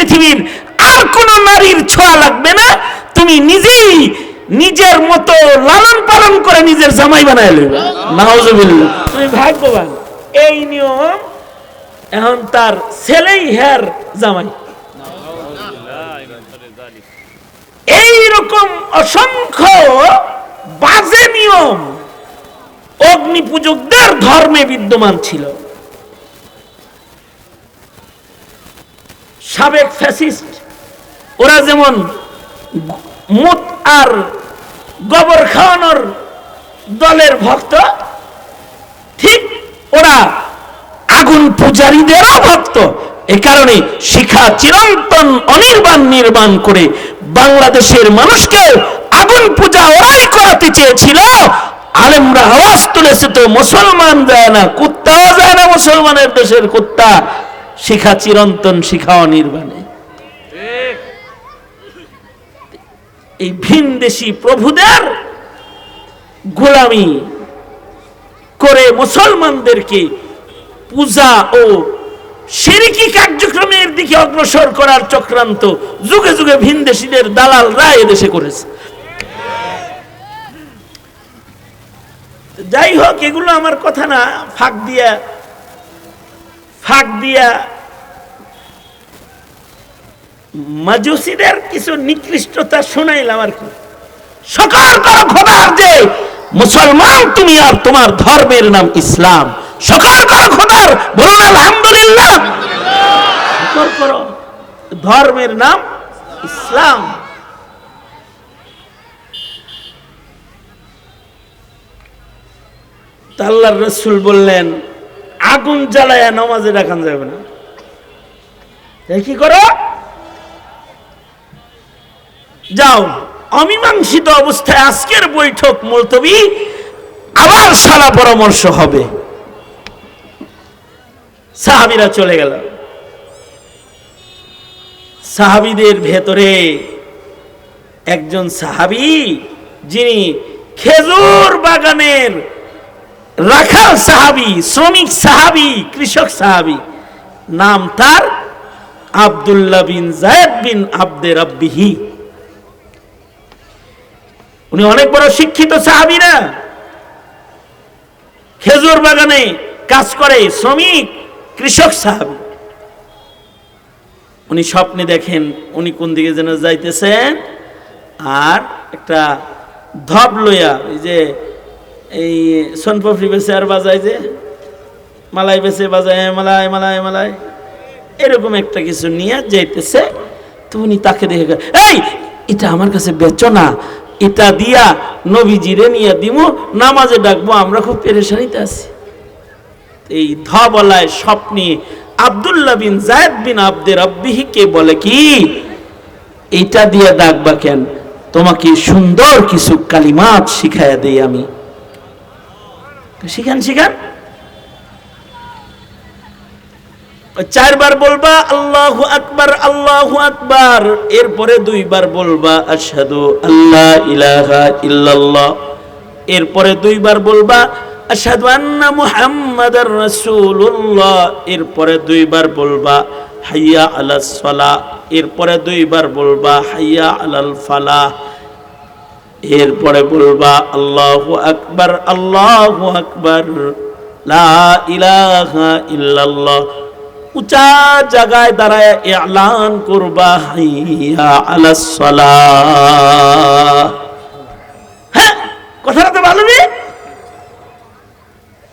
পৃথিবীর আর কোন নারীর ছোঁয়া লাগবে না, তুমি নিজেই নিজের মতো লালন পালন করে নিজের জামাই বানায় লইবা। নাউজুবিল্লাহ, তুমি ভাগ্যবান। এই নিয়ম এখন তার ছেলেই হের জামাই। এই রকম অসংখ্য বাজে নিয়ম অগ্নি পূজকদের ধর্মে বিদ্যমান ছিল। সাবেক ফ্যাসিস্ট ওরা যেমন মুত আর গোবর খাওয়ানোর দলের ভক্ত, ঠিক ওরা আগুন পূজারীদেরও ভক্ত। এ কারণে শিখা চিরন্তন অনির্বাণ নির্মাণ করে বাংলাদেশের মানুষকে আগুন পূজা ওরাই করাতে চেয়েছিল। আলেমরা আওয়াজ তুলেছে, তো মুসলমান যায় না, কুত্তাও যায় না মুসলমানের দেশের কুত্তা, শিখা চিরন্তন শিখা অনির্বাণে। এই ভিনদেশী প্রভুদের গোলামি করে মুসলমানদেরকে পূজা ও শিরকি কার্যক্রমের দিকে অগ্রসর করার চক্রান্ত যুগে যুগে ভিনদেশীদের দালালরা এদেশে করেছে। যাই হোক, এগুলো আমার কথা না, ফাঁক দিয়া মাজুসিদের কিছু নিকৃষ্টতা শোনাইলাম আর কি। সকল করো খোদার যে মুসলমান তুমি, আর তোমার ধর্মের নাম ইসলাম। সকল করো খোদার, বলুন আলহামদুলিল্লাহ। সকল করো, ধর্মের নাম ইসলাম। আল্লাহর রাসূল বললেন, আগুন জ্বালায়া নামাজে রাখান যাবে না। কি করো? যাও, অমীমাংসিত অবস্থায় আজকের বৈঠক মুলতবি, আবার সারা পরামর্শ হবে। সাহাবীরা চলে গেল। সাহাবীদের ভেতরে একজন সাহাবী, যিনি খেজুর বাগানের রাখাল সাহাবী, শ্রমিক সাহাবী, কৃষক সাহাবী, নাম তার আব্দুল্লাহ বিন যায়েদ বিন আব্দে রাব্বিহি। উনি অনেক বড় শিক্ষিত সাহাবী না, খেজুর বাগানে কাজ করে, শ্রমিক কৃষক সাহাবী। উনি স্বপ্নে দেখেন উনি কোন দিকে যেন যাইতেছেন, আর একটা ধপ লইয়া, এই যে এই সোনপাপড়ি বেচে আর বাজায়, যে মালাই বেচে বাজায়, মালাই মালাই মালাই, এরকম একটা কিছু নিয়ে যাইতেছে। তো উনি তাকে দেখে, এই এটা আমার কাছে বেচো না, এটা দিয়া নবীজিরে নিয়ে দিব, নামাজে ডাকবো, আমরা খুব পেরেশানিতে আছি। এই ধবলায় স্বপ্নে আব্দুল্লাহ বিন যায়েদ বিন আব্দে রাব্বিহি কে বলে, কি এটা দিয়ে ডাকবা কেন? তোমাকে সুন্দর কিছু কালিমাত শিখাইয়া দেই আমি। শিখান শিখান। চারবার বলবা আল্লাহু আকবার, আল্লাহু আকবার, এরপরে দুইবার বলবা আশহাদু আল্লা ইলাহা ইল্লাল্লাহ, এরপরে দুইবার বলবা আশহাদু আন্না মুহাম্মাদার রাসূলুল্লাহ, এরপরে দুইবার বলবা হাইয়া আলাস সালাহ, এরপরে দুইবার বলবা হাইয়া আলাল ফালাহ, এরপরে বলবা আল্লাহু আকবার, আল্লাহু আকবার, লা ইলাহা ইল্লাল্লাহ। উঁচা জায়গায় দাঁড়ায় এলান করবা হাইয়া আলাস সালাহ। হ্যাঁ, কথাটা তো ভালো নেই,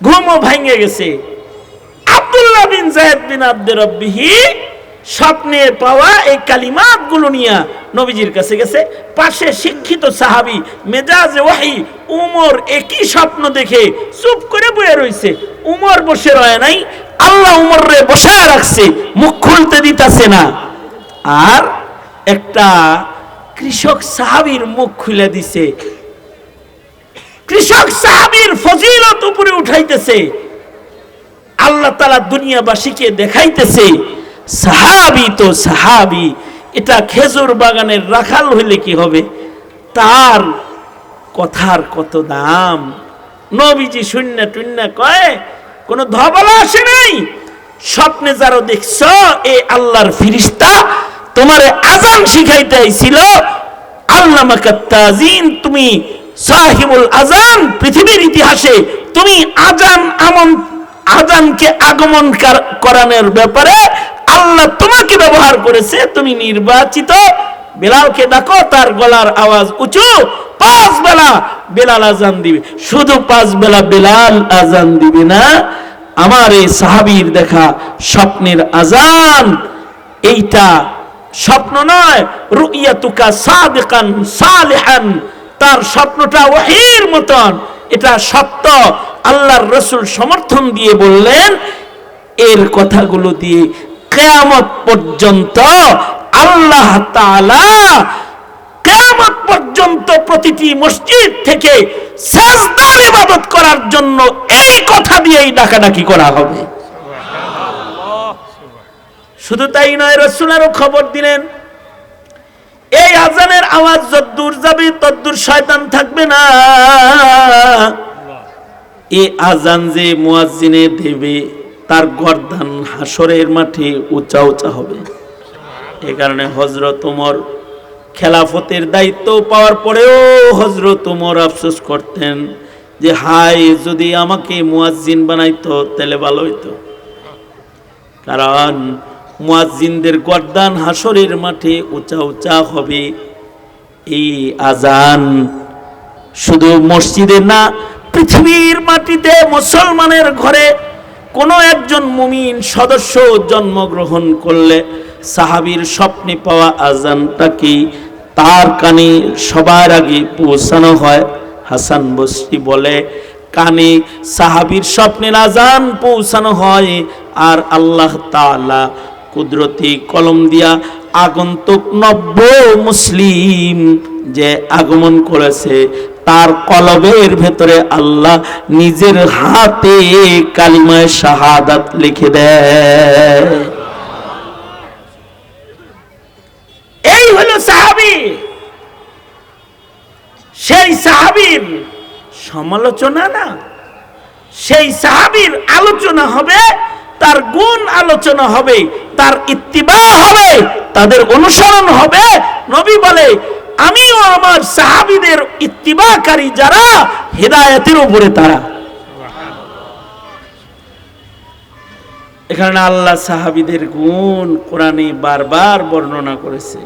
ঘুমও ভাঙে গেছে। আব্দুল্লাহ বিন যায়েদ বিন আব্দে রাব্বিহি স্বপ্নে পাওয়া এই কালিমাত গুলো নিয়ে নবীজির কাছে গেছে। পাশে শিক্ষিত সাহাবী মেজাজে ওয়াহি উমর একই স্বপ্ন দেখে চুপ করে বসে রইছে। উমর বসে রয় নাই, আল্লাহ উমরে বসায় রাখছে, মুখ খুলতে দিতেছে না। আর একটা কৃষক সাহাবীর মুখ খুলে দিছে, কৃষক সাহাবীর ফজিলত উপরে উঠাইতেছে, আল্লাহ তাআলা দুনিয়াবাসীকে দেখাইতেছে সাহাবী তো সাহাবী, এটা খেজুর বাগানের রাখাল হইলে কি হবে, তার কথার কত দাম। নবীজি শূন্য টুন্য কয়, কোন ধবলা আসে নাই, স্বপ্নে যারা দেখছ এ আল্লাহর ফিরিস্তা, তোমারে আজান শিখাইতে আইছিল, আল্লামাকা তাজিন, তুমি সাহিবুল আজান। পৃথিবীর ইতিহাসে তুমি আজানকে আগমন করানোর ব্যাপারে আল্লাহ তোমাকে ব্যবহার করেছে, তুমি নির্বাচিত। বেলালকে ডাকো, তার গলার আওয়াজ উঁচু, 5 বেলা বেলাল আজান দিবে। শুধু 5 বেলা বেলাল আজান দিবে না, আমার এই সাহাবীর দেখা স্বপ্নের আজান, এইটা স্বপ্ন নয়, রুইয়াতুকা সাদিকান সালিহান, তার স্বপ্নটা ওহীর মতন, এটা সত্য। আল্লাহর রাসূল সমর্থন দিয়ে বললেন, এর কথাগুলো দিয়ে কিয়ামত পর্যন্ত আল্লাহ তাআলা কিয়ামত পর্যন্ত প্রতিটি মসজিদ থেকে সাজদার ইবাদত করার জন্য এই কথা দিয়েই ডাকাডাকি করা হবে। শুধু তাই নয়, রাসূল আরো খবর দিলেন, এই আজানের আওয়াজ যতদূর যাবে ততদূর শয়তান থাকবে না। এই আজান যে মুয়াজ্জিনে দেবে, তার গর্দান হাসরের মাঠে উঁচা উঁচা হবে। এই কারণে হযরত ওমর খেলাফতের দায়িত্ব পাওয়ার পরেও হযরত ওমর আফসোস করতেন যে হায়, যদি আমাকে মুয়াজ্জিন বানাইতো তাহলে ভালো হইতো। কারণ মুয়াজ্জিনদের গর্দান হাসরের মাঠে উঁচা উঁচা হবে। এই আজান শুধু মসজিদে না, পৃথিবীর মাটিতে মুসলমানের ঘরে কোনো একজন মুমিন সদস্য জন্মগ্রহণ করলে সাহাবীর স্বপ্নে পাওয়া আজানটা কি তার কানে সবার আগে পৌঁছানো হয়। হাসান বসরি বলে, কানে সাহাবীর স্বপ্নের আজান পৌঁছানো হয়, আর আল্লাহ তাআলা কুদরতি কলম দিয়া আগন্তুক নব্য মুসলিম যে আগমন করেছে, তার কলবের ভেতরে আল্লাহ নিজের হাতে কালিমায়ে শাহাদাত লিখে দেয়। এই হলো সাহাবী। সেই সাহাবীর সমালোচনা না, সেই সাহাবীর আলোচনা হবে, তার গুণ আলোচনা হবে, তার ইত্তিবা হবে, তাদের অনুসরণ হবে। নবী বলে, আমিও আমার সাহাবীদের ইত্তিবাকারী যারা, হেদায়েতের উপরে তারা। এখানে আল্লাহ সাহাবীদের গুণ কোরআনে বারবার বর্ণনা করেছে।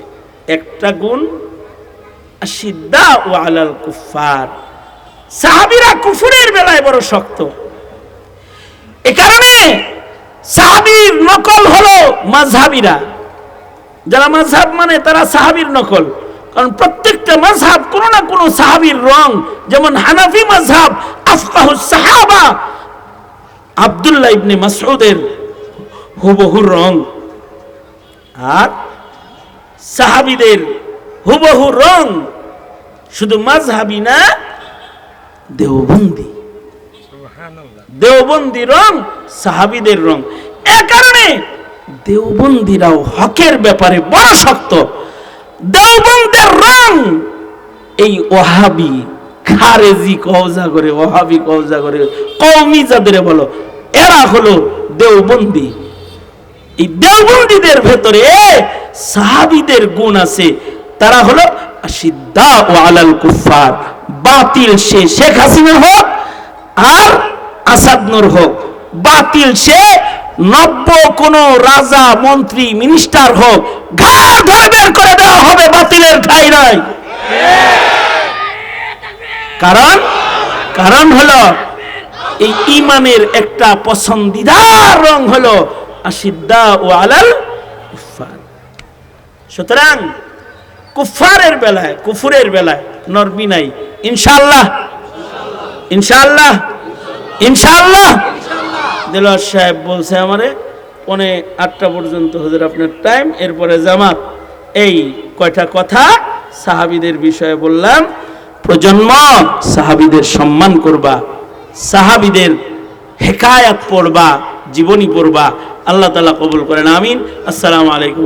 একটা গুণ আশিদ্দাউ আলাল কুফার, সাহাবীরা কুফরের বেলায় বড় শক্ত। এ কারণে সাহাবীর নকল হলো মাযহাবীরা। যারা মাযহাব মানে তারা সাহাবীর নকল, কারণ প্রত্যেকটা মাযহাব কোনো না কোনো সাহাবীর রং। যেমন হানাফি মাযহাব আফকাহুস সাহাবা, আব্দুল্লাহ ইবনে মাসউদের হুবহু রং, আর সাহাবীদের হুবহু রং শুধু মাযহাবী না, দেওবন্দি। দেওবন্দি রং সাহাবীদের রং। এ কারণে দেওবন্দিরাও হকের ব্যাপারে বড় শক্ত। দেওবন্দের রং এই ওহাবি, খারেজি কওজা করে, ওহাবি কওজা করে, কওমি যাদের বলো, এরা হলো দেওবন্দি। এই দেওবন্দীদের ভেতরে সাহাবীদের গুণ আছে। তারা হলো আশিদ্দাউ আলাল কুফার, বাতিল সে শেখ হাসিনা হোক আর আসাদ নূর হোক, বাতিল সে নব্য কোন রাজা মন্ত্রী মিনিস্টার হোক, ঘাড় ধরে বের করে দেওয়া হবে, বাতিলের ঠাঁই নাই। কারণ হলো এই ঈমানের একটা পছন্দিদার রং হলো আশিদ্দাউ আলাল কুফার। সুতরাং কুফারের বেলায়, কুফুরের বেলায় নরমি নাই। ইনশাআল্লাহ, ইনশাআল্লাহ, ইনশাআল্লাহ। দেলোয়ার সাহেব বলছে আমারে 8:45 পর্যন্ত হুজুর আপনার টাইম, এরপরে জামাত। এই কয়টা কথা সাহাবীদের বিষয়ে বললাম। প্রজন্ম সাহাবীদের সম্মান করবা, সাহাবীদের হেকায়াত পড়বা, জীবনী পড়বা। আল্লাহ তাআলা কবুল করেন, আমিন। আসসালামু আলাইকুম।